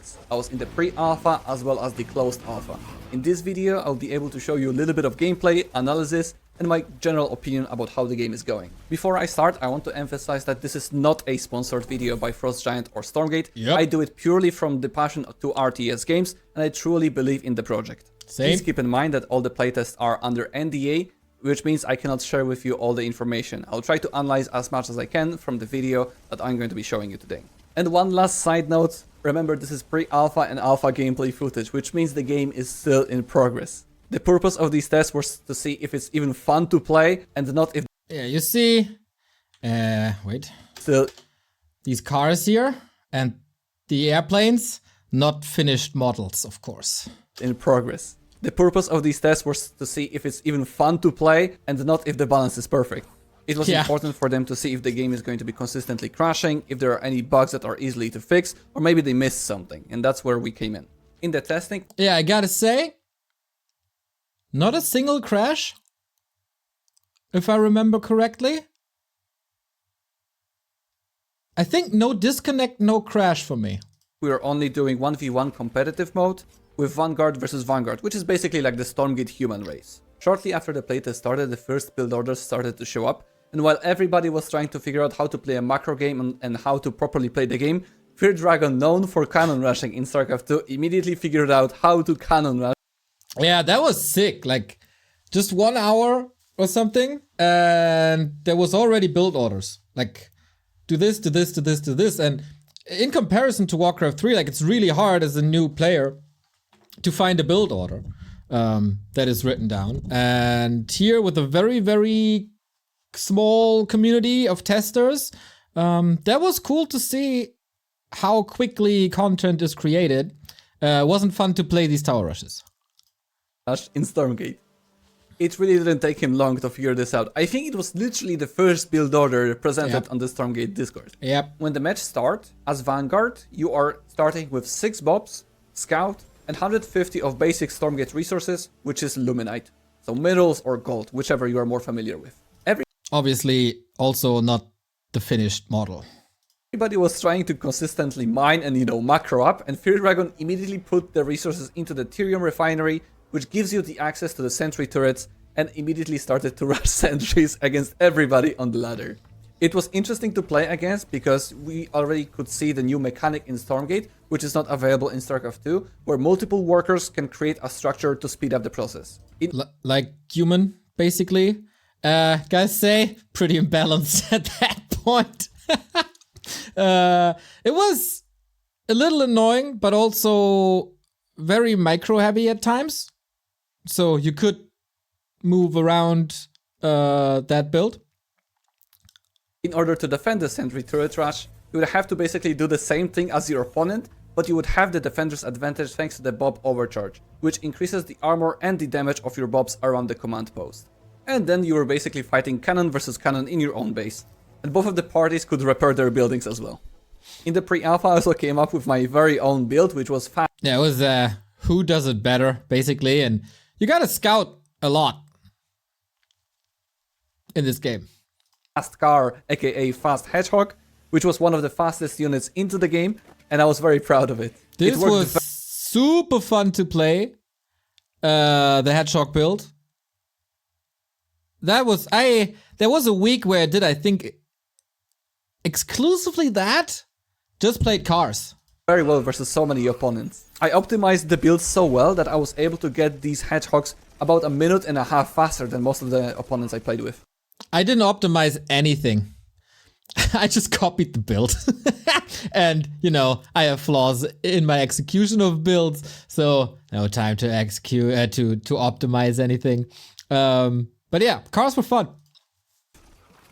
builds. I was in the pre-alpha as well as the closed alpha. In this video, I'll be able to show you a little bit of gameplay, analysis, and my general opinion about how the game is going. Before I start, I want to emphasize that this is not a sponsored video by Frost Giant or Stormgate. Yep. I do it purely from the passion to RTS games, and I truly believe in the project. Same. Please keep in mind that all the playtests are under NDA, which means I cannot share with you all the information. I'll try to analyze as much as I can from the video that I'm going to be showing you today. And one last side note, remember this is pre-alpha and alpha gameplay footage, which means the game is still in progress. The purpose of these tests was to see if it's even fun to play and not if... Yeah, you see, wait. Still These cars here and the airplanes, not finished models, of course. in progress. The purpose of these tests was to see if it's even fun to play and not if the balance is perfect. It was important for them to see if the game is going to be consistently crashing, if there are any bugs that are easily to fix, or maybe they missed something, and that's where we came in. In the testing, Yeah, I gotta say, not a single crash, if I remember correctly. I think no disconnect, no crash for me. we are only doing 1v1 competitive mode with Vanguard versus Vanguard, which is basically like the Stormgate human race. Shortly after the playtest started, the first build orders started to show up, and while everybody was trying to figure out how to play a macro game and how to properly play the game, Fear Dragon, known for cannon rushing in StarCraft 2, immediately figured out how to cannon rush. Yeah, that was sick. Like, just 1 hour or something, and there was already build orders. Like, do this, do this, do this, do this. And in comparison to Warcraft 3, like, it's really hard as a new player to find a build order that is written down. And here, with a very, very small community of testers, that was cool to see how quickly content is created. It wasn't fun to play these tower rushes. In Stormgate. It really didn't take him long to figure this out. I think it was literally the first build order presented on the Stormgate Discord. Yep. When the match starts, as Vanguard, you are starting with 6 Bobs, Scout, and 150 of basic Stormgate resources, which is Luminite. So minerals or gold, whichever you are more familiar with. Obviously, also not the finished model. Everybody was trying to consistently mine and, macro up, and Fear Dragon immediately put the resources into the Tyrium refinery, which gives you the access to the sentry turrets, and immediately started to rush sentries against everybody on the ladder. It was interesting to play against because we already could see the new mechanic in Stormgate, which is not available in StarCraft 2, where multiple workers can create a structure to speed up the process. Like human, basically. Guys say, pretty imbalanced at that point. It was a little annoying, but also very micro heavy at times. So you could move around that build. In order to defend the sentry turret rush, you would have to basically do the same thing as your opponent, but you would have the defender's advantage thanks to the Bob overcharge, which increases the armor and the damage of your Bobs around the command post. And then you were basically fighting cannon versus cannon in your own base. And both of the parties could repair their buildings as well. In the pre-alpha, I also came up with my very own build, which was fast. Yeah, it was who does it better, basically, and you gotta scout a lot in this game. Fast car, aka Fast Hedgehog, which was one of the fastest units into the game, and I was very proud of it. This was super fun to play, the Hedgehog build. There was a week where I did, I think, exclusively that, just played cars. Very well versus so many opponents. I optimized the build so well that I was able to get these hedgehogs about 1.5 minutes faster than most of the opponents I played with. I didn't optimize anything. I just copied the build. And, I have flaws in my execution of builds, so no time to execute, to optimize anything. But yeah, cars were fun.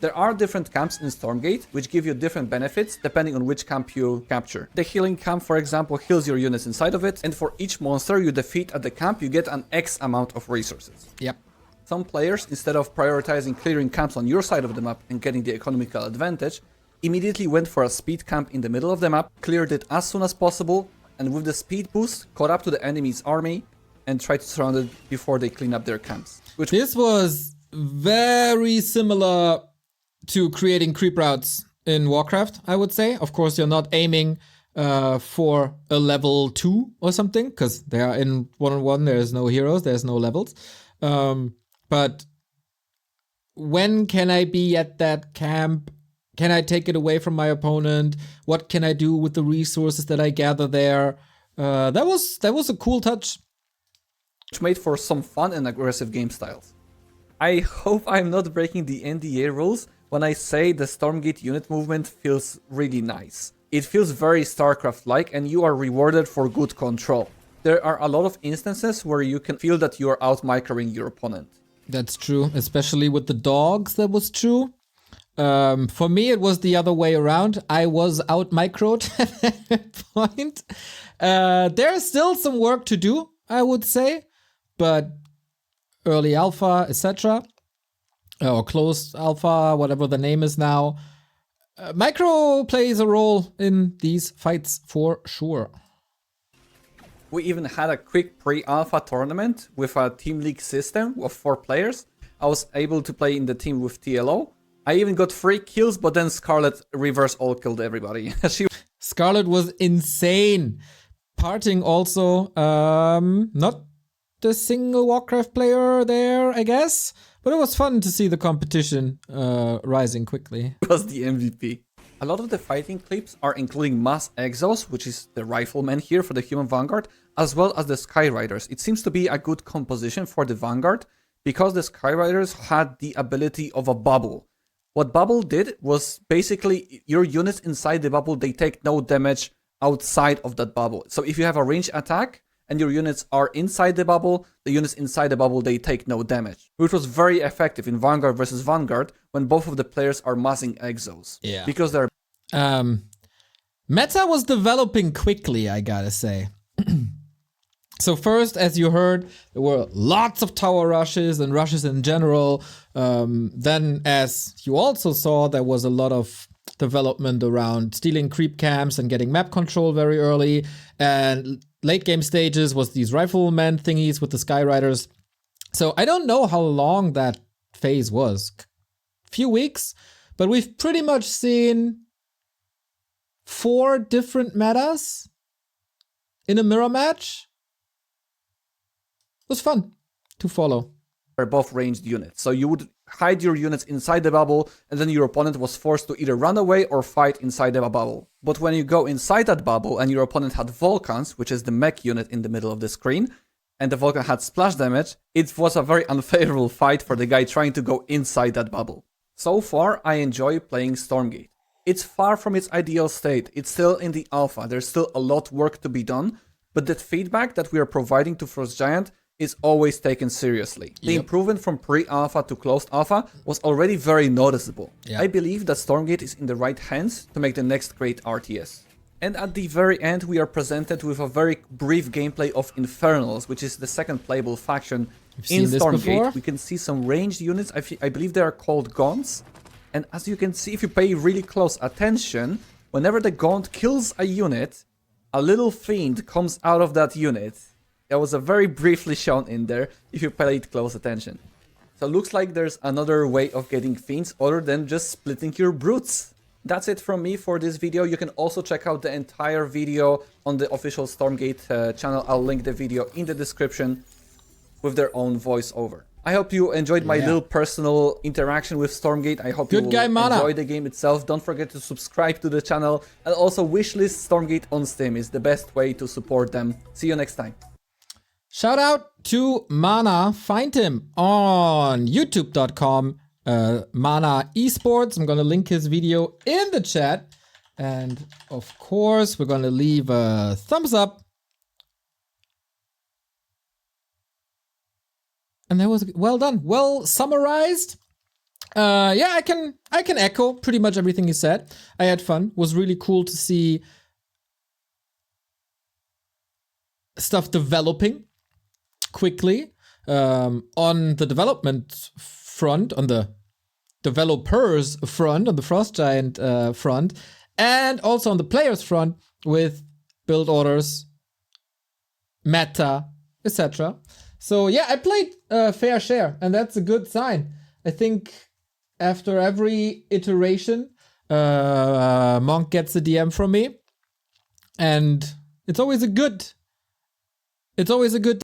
There are different camps in Stormgate, which give you different benefits depending on which camp you capture. The healing camp, for example, heals your units inside of it, and for each monster you defeat at the camp, you get an X amount of resources. Yep. Some players, instead of prioritizing clearing camps on your side of the map and getting the economical advantage, immediately went for a speed camp in the middle of the map, cleared it as soon as possible, and with the speed boost, caught up to the enemy's army and tried to surround it before they clean up their camps. This was very similar to creating creep routes in Warcraft, I would say. Of course, you're not aiming for a level 2 or something, because they are in 1-on-1, there's no heroes, there's no levels. But when can I be at that camp? Can I take it away from my opponent? What can I do with the resources that I gather there? That was a cool touch. Which made for some fun and aggressive game styles. I hope I'm not breaking the NDA rules when I say the Stormgate unit movement feels really nice. It feels very StarCraft-like, and you are rewarded for good control. There are a lot of instances where you can feel that you are out-microing your opponent. That's true, especially with the dogs, that was true. For me, it was the other way around. I was out-microed at that point. There's still some work to do, I would say, but early alpha, etc., or closed alpha, whatever the name is now, micro plays a role in these fights for sure. We even had a quick pre-alpha tournament with a team league system of 4 players. I was able to play in the team with TLO. I even got 3 kills, but then Scarlet reverse all killed everybody. Scarlet was insane. Parting also, not the single Warcraft player there, I guess. But it was fun to see the competition rising quickly. Was the MVP. A lot of the fighting clips are including Mass Exos, which is the rifleman here for the human Vanguard, as well as the Skyriders. It seems to be a good composition for the Vanguard, because the Skyriders had the ability of a bubble. What bubble did was basically your units inside the bubble, they take no damage outside of that bubble. So if you have a range attack and your units are inside the bubble, the units inside the bubble, they take no damage. Which was very effective in Vanguard versus Vanguard when both of the players are massing exos. Yeah. Because they're... Meta was developing quickly, I gotta say. So first, as you heard, there were lots of tower rushes and rushes in general. Then, as you also saw, there was a lot of development around stealing creep camps and getting map control very early. And late game stages was these rifleman thingies with the Skyriders. So I don't know how long that phase was. Few weeks, but we've pretty much seen 4 different metas in a mirror match. It was fun to follow. They're both ranged units. So you would hide your units inside the bubble, and then your opponent was forced to either run away or fight inside the bubble. But when you go inside that bubble and your opponent had Vulcans, which is the mech unit in the middle of the screen, and the Vulcan had splash damage, it was a very unfavorable fight for the guy trying to go inside that bubble. So far, I enjoy playing Stormgate. It's far from its ideal state. It's still in the alpha. There's still a lot of work to be done, but the feedback that we are providing to Frost Giant is always taken seriously. The improvement from pre-alpha to closed alpha was already very noticeable. I believe that Stormgate is in the right hands to make the next great RTS. And at the very end, we are presented with a very brief gameplay of Infernals, which is the second playable faction in Stormgate. We can see some ranged units. I believe they are called Gaunts. And as you can see, if you pay really close attention, whenever the Gaunt kills a unit, a little fiend comes out of that unit. That was a very briefly shown in there, if you paid close attention. So it looks like there's another way of getting fiends other than just splitting your brutes. That's it from me for this video. You can also check out the entire video on the official Stormgate channel. I'll link the video in the description with their own voiceover. I hope you enjoyed my little personal interaction with Stormgate. I hope you will enjoy the game itself. Don't forget to subscribe to the channel, and also wishlist Stormgate on Steam is the best way to support them. See you next time. Shout out to Mana. Find him on youtube.com, Mana Esports. I'm gonna link his video in the chat. And of course, we're gonna leave a thumbs up. And that was well done, well summarized. Yeah, I can echo pretty much everything he said. I had fun. It was really cool to see stuff developing quickly on the development front, on the developers front, on the Frost Giant front, and also on the players front with build orders, meta, etc. So yeah, I played fair share, and that's a good sign. I think after every iteration, Monk gets a DM from me And it's always a good